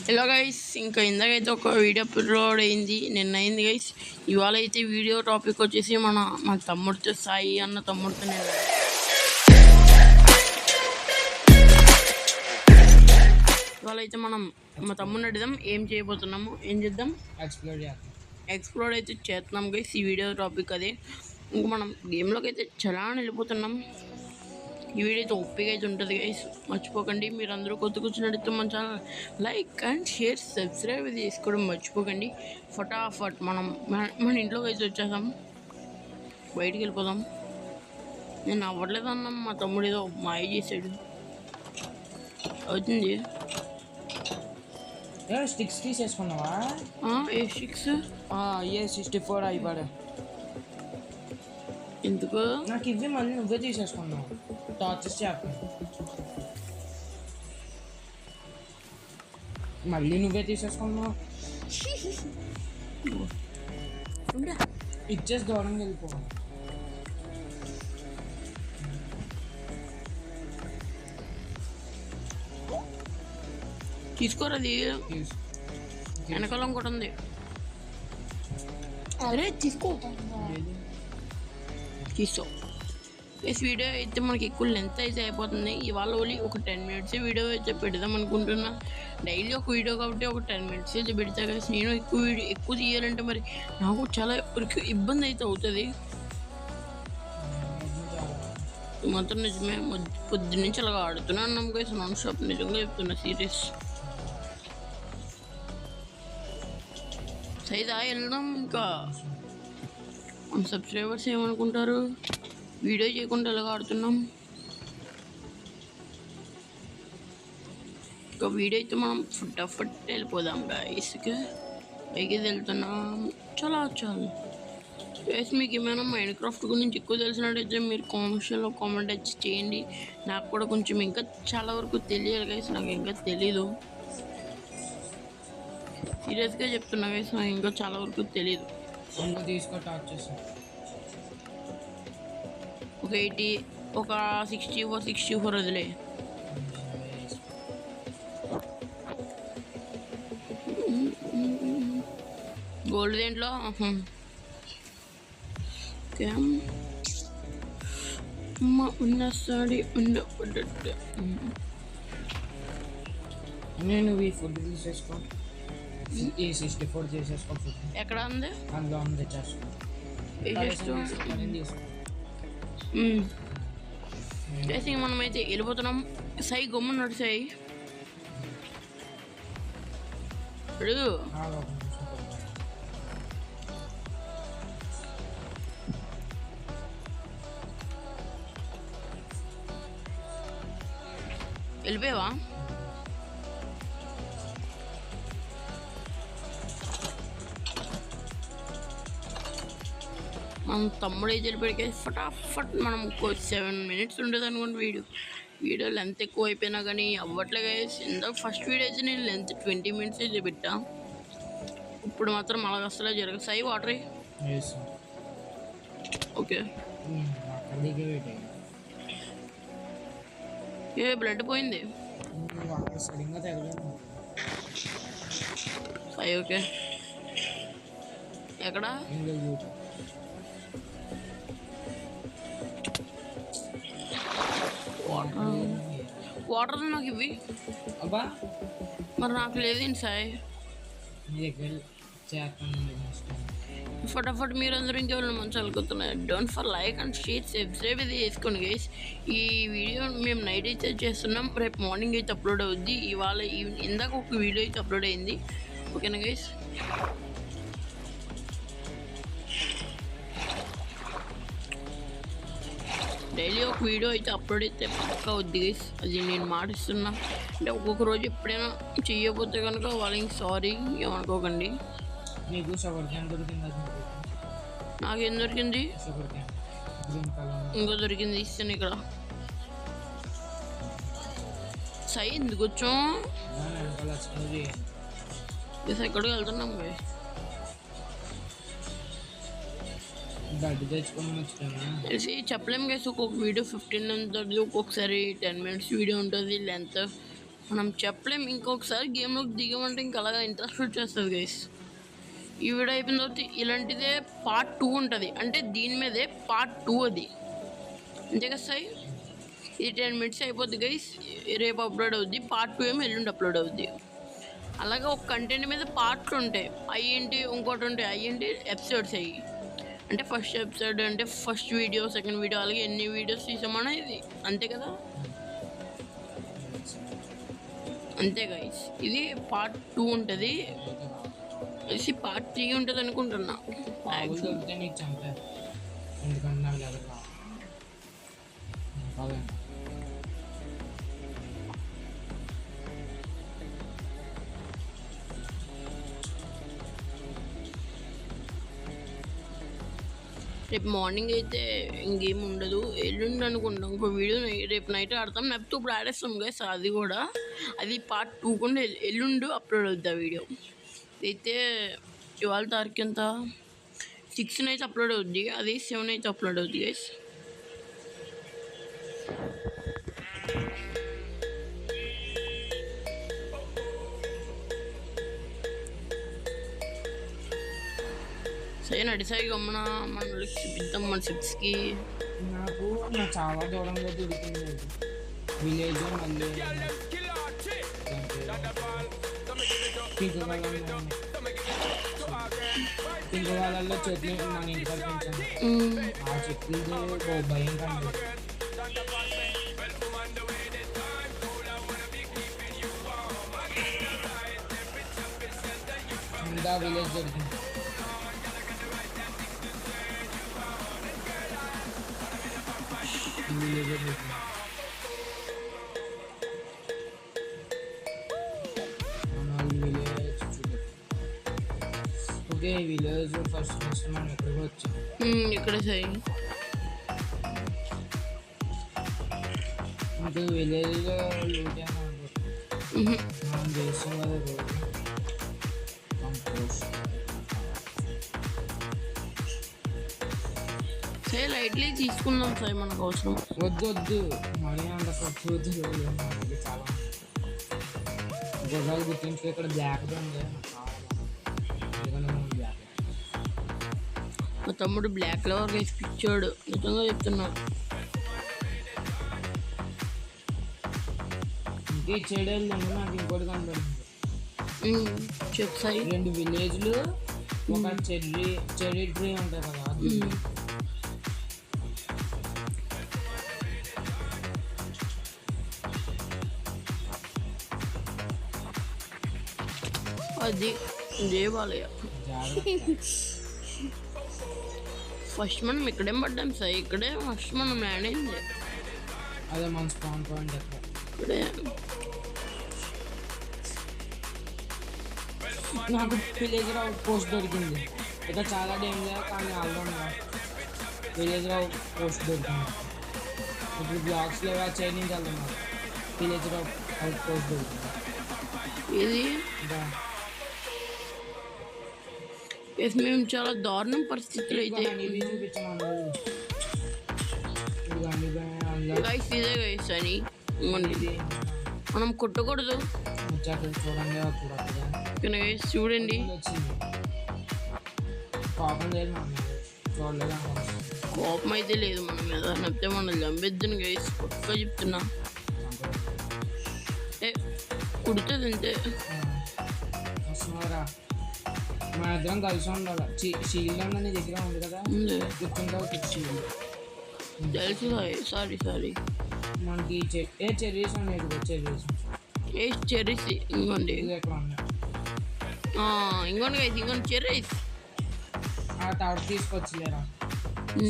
Hello guys, ఇంకా ఇందాకైతే ఒక video upload అయింది, నిన్న అయింది గైస్. ఇవాళ అయితే వీడియో టాపిక్ వచ్చేసి మా తమ్ముడితో, సాయి అన్న తమ్ముడితో నేను ఇవాళ అయితే మా తమ్ముడిని అడిదాం ఏం చేయబోతున్నాము, ఏం చేద్దాం, ఎక్స్ప్లోర్ అయితే చేస్తున్నాం గైస్. ఈ వీడియో టాపిక్ అదే. ఇంకా మనం గేమ్లోకి అయితే చాలా వెళ్ళిపోతున్నాం. ఈ వీడియో అయితే ఒప్పిగా అయితే ఉంటుంది గైస్. మర్చిపోకండి, మీరు అందరూ కొత్త కూర్చున్నట్టు మన channel like and share subscribe చేసుకోవడం మర్చిపోకండి. ఫటాఫట్ మన ఇంట్లోకి అయితే వచ్చేసాం, బయటికి వెళ్ళిపోదాం. నేను అవ్వట్లేదు అన్నాం, మా తమ్ముడు ఏదో మాయ చేసాడు. అవుతుంది స్టిక్స్ తీసేసుకున్నావా? ఏ స్టిక్స్? A64 అయిపోయాడు. ఎందుకు నాకు ఇవి మళ్ళీ నువ్వే తీసేసుకున్నావు. టార్చెస్ చేస్తాను మళ్ళీ నువ్వే తీసేసుకున్నావు. ఇచ్చేసి దూరంగా వెళ్ళిపో. తీసుకోరది, వెనకాలం కూడా ఉంది. అరే తీసుకో. వీడియో అయితే మనకి ఎక్కువ లెంత్ అయితే అయిపోతుంది. ఇవాళ ఓన్లీ ఒక 10 minutes వీడియో అయితే పెడదాం అనుకుంటున్నా. డైలీ ఒక వీడియో కాబట్టి ఒక 10 minutes అయితే పెడతా కదా. నేను ఎక్కువ తీయాలంటే మరి నాకు చాలా ఇబ్బంది అయితే అవుతుంది. మాత్రం నిజమే, పొద్దున్న నుంచి అలాగా ఆడుతున్నా అన్నాం కదా, నాన్ స్టాప్. నిజంగా చెప్తున్నా, సీరియస్. సైదా వెళ్దాం. ఇంకా మన సబ్స్క్రైబర్స్ ఏమనుకుంటారు, వీడియో చేయకుండా ఎలాగ ఆడుతున్నాం. ఇంకా వీడియో అయితే మనం ఫటాఫట్ వెళ్ళిపోదాం గైస్కి. పైకి వెళ్తున్నాం. చాలా గైస్, మీకు ఏమైనా మైండ్ క్రాఫ్ట్ గురించి ఎక్కువ తెలిసినట్టయితే మీరు కామెంట్స్లో కామెంట్ వచ్చి చేయండి. నాకు కూడా కొంచెం ఇంకా చాలా వరకు తెలియాలి గైస్, నాకు ఇంకా తెలీదు. సీరియస్గా చెప్తున్నా గైస్, నాకు ఇంకా చాలా వరకు తెలీదు. ఒక 80, ఒక 64 వదిలే. గోల్డ్ దేంట్లో ఉన్న సాడి ఉండబడ్డట్టు. నేను ఈ ఫుడ్ తీసేసుకో. A64 చేసేసుకో. ఎక్కడ ఉంది? అందులో ఉంది, చేసుకో. మనమైతే వెళ్ళిపోతున్నాం. సై గమ్మున్నాడు. సై అడుగు. వెళ్ళిపోయావా? మన తమ్ముడు అయితే వెళ్ళిపోయాక ఫటాఫట్ మనం 7 minutes ఉంటుంది అనుకోండి. వీడియో లెంత్ ఎక్కువ అయిపోయినా కానీ అవ్వట్లేదు. ఇందాక ఫస్ట్ వీడియో అయితే నేను లెంత్ 20 minutes అయితే పెట్టా. ఇప్పుడు మాత్రం అలాగ అసలే జరగదు. సై వాటర్ ఓకే. ఏ బ్లడ్ పోయింది. సై ఓకే. ఎక్కడ వాటర్ నాకు ఇవి? అబ్బా మరి నాకు లేదేంటి సాయి? ఫటాఫట్ మీరందరూ ఇంకెవరైనా మంచి అనుకుంటున్నారు. Don't for like and share subscribe అయితే చేసుకోండి గైస్. ఈ వీడియో మేము నైట్ అయితే చేస్తున్నాం, రేపు మార్నింగ్ అయితే అప్లోడ్ అవుద్ది. ఇవాళ ఇందాక ఒక వీడియో అయితే అప్లోడ్ అయింది. ఓకేనా గైస్? డైలీ ఒక వీడియో అయితే అప్లోడ్ అయితే పక్కా అవుద్ది గైస్, అది నేను మాటిస్తున్నా. అంటే ఒక్కొక్క రోజు ఎప్పుడైనా చెయ్యకపోతే కనుక వాళ్ళకి సారీ, ఏమనుకోకండి. నాకేం దొరికింది? ఇంకో దొరికింది, ఇస్తాను. ఇక్కడ సై ఎందుకు వచ్చాం? ఎక్కడికి వెళ్తున్నాం గైస్? తెలిసి చెప్పలేము గైస్. ఒక్కొక్క వీడియో 15 ఉంటుంది, ఒక్కొక్కసారి 10 minutes వీడియో ఉంటుంది లెంత్. మనం చెప్పలేం. ఇంకొకసారి గేమ్లోకి దిగమంటే ఇంకా అలాగా ఇంట్రెస్ట్ వచ్చేస్తుంది గైస్. ఈ వీడియో అయిపోయిన తర్వాత ఇలాంటిదే పార్ట్ 2 ఉంటుంది, అంటే దీని మీదే పార్ట్ 2 అది, అంతే కదా సాయి? ఇది 10 minutes అయిపోద్ది గైస్, రేపు అప్లోడ్ అవుద్ది. పార్ట్ 2 ఏమో ఎల్లుండి అప్లోడ్ అవుద్ది. అలాగే ఒక కంటెంట్ మీద పార్ట్లు ఉంటాయి, అయ్యేంటి ఇంకోటి ఉంటాయి, అయ్యేంటి ఎపిసోడ్స్ అయ్యి. అంటే ఫస్ట్ ఎపిసోడ్ అంటే ఫస్ట్ వీడియో, సెకండ్ వీడియో, అలాగే ఎన్ని వీడియోస్ తీసామన్నా ఇది అంతే కదా. అంతే గైస్, ఇది పార్ట్ 2 ఉంటుంది. ఇది పార్ట్ 3 ఉంటుంది అనుకుంటున్నా. పావులు దొరికితే నీకు చంపారు, ఎందుకంటే నాకు దగ్గర రావు. రేపు మార్నింగ్ అయితే ఇంకేం ఉండదు, ఎల్లుండి అనుకుంటాం ఇంకో వీడియో రేపు నైట్ ఆడతాం. లేకపోతే ఇప్పుడు ఆడేస్తాం గైస్, అది కూడా. అది పార్ట్ 2 కూడా ఎల్లుండి అప్లోడ్ అవుద్ది ఆ వీడియో. అయితే ఇవాళ తారీఖు ఎంత, 6 అయితే అప్లోడ్ అవుద్ది, అది 7 అయితే అప్లోడ్ అవుద్ది గైస్. సరే నడిసాయి గమ్మన మన చూపిద్దాం మన సిప్స్కి. నాకు చాలా దూరంగా దొరికింది విలేజ్. మళ్ళీ పింక్ వాళ్ళల్లో చెట్లు మన ఇంటికి పెంచాను. ఆ చెట్లు భయం కండి. ఇంకా విలేజ్ దొరికింది. ఓకే, విలేజ్ ఫస్ట్ మనం ఎక్కడికి వచ్చాం? ఇక్కడ సై ఇంకా విలేజ్లో లూట్ మనం చేస్తాం కదా రోజు. సరే లైట్లీ తీసుకుందాం సార్, మనకు అవసరం. వద్దు మనీ అంత ఖర్చు వద్దు. చాలా గొడవలు గుర్తించి ఇక్కడ బ్లాక్ ఉంది, బ్లాక్. మా తమ్ముడు బ్లాక్ కలర్ వేసి పిచ్చాడు, నిజంగా చెప్తున్నా. ఇంకే చెడు వెళ్ళాము, నాకు ఇంకోటి కనబడింది. చెప్పు సాయి. 2 విలేజ్లు, ఒక చెర్రీ ట్రీ ఉంటుంది కదా. అది దేవాలయ. ఫస్ట్ మనం ఇక్కడేం పడ్డాం సార్, ఇక్కడే ఫస్ట్ మనం ల్యాండ్ అయింది. అదే మన స్పాన్ పాయింట్ ఇక్కడే. నాకు విలేజ్ అవుట్ పోస్ట్ దొరికింది. ఇక్కడ చాలా డేంజర్, కానీ ఆల్రౌండ్ విలేజ్ అవుట్ పోస్ట్ దొరికింది. ఇప్పుడు బ్లాక్స్ లేవా చైనింగ్ వెళ్తున్నారు. విలేజ్ అవుట్ పోస్ట్ దొరికింది. ఇది మేము చాలా దారుణం పరిస్థితులు అయితే. గైస్ ఇదే గైస్ అని మనం కొట్టకూడదు. చూడండి గైస్ చూడండి, కోపం అయితే లేదు మన మీద, నచ్చితే మనం చంపేద్దును గైస్, పక్క చెప్తున్నా. కుడుతుంది అంతే. మన ఇద్దరం కలిసి ఉండాలి. షీల్డ్ అన్న నీ దగ్గర ఉంది కదా, గుర్తుంటావు షీల్డ్. తెలుసు సారీ. మనకి చెర్రీస్ ఉన్నాయి, చెర్రీస్ ఇంకోండి. ఎక్కడ ఉన్నాయి? ఇంకోండి గైస్, ఇంకోండి చెర్రీస్. తాడు తీసుకొచ్చలేరా?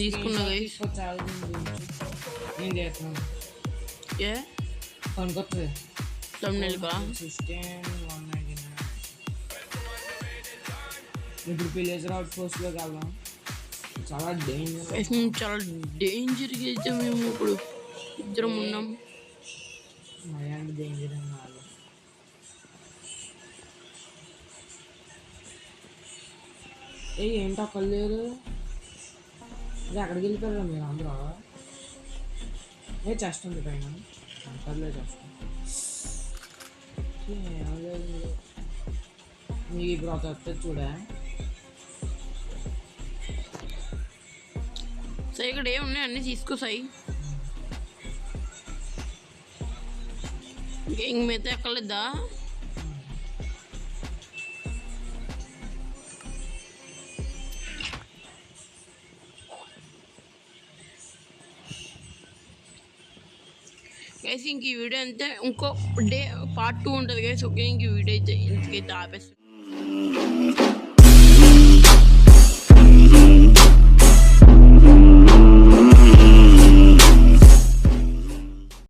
తీసుకున్నా గైస్, తీసుకొచ్చాలి. నేను చేస్తున్నాను. ఏ కొనుకొస్తుంది తమిళ 199. ఇప్పుడు విలేజ్ అవుట్ పోస్ట్లోకి వెళ్దాం. చాలా డేంజర్గా అయితే మేము ఇప్పుడు ఇద్దరం ఉన్నాం. మయాండ్ డేంజర్ అన్నారు. ఏంటి అక్కడ లేరు? అది అక్కడికి వెళ్ళిపోయారా మీరు అందరూ? చెస్ట్ ఉంది పైన, అంతర్లే చెస్ట్. మీకు ఇప్పుడు ఒక వస్తుంది చూడా. సో ఇక్కడ ఏమున్నాయి అన్నీ తీసుకొస్తాయి. ఇంక మిగతా ఎక్కలేదా? గైస్ ఇంక ఈ వీడియో అంతే. ఇంకో డే పార్ట్ 2 ఉంటుంది గైస్. ఓకే ఇంక ఈ వీడియో అయితే ఇంతకైతే ఆపేస్తాను.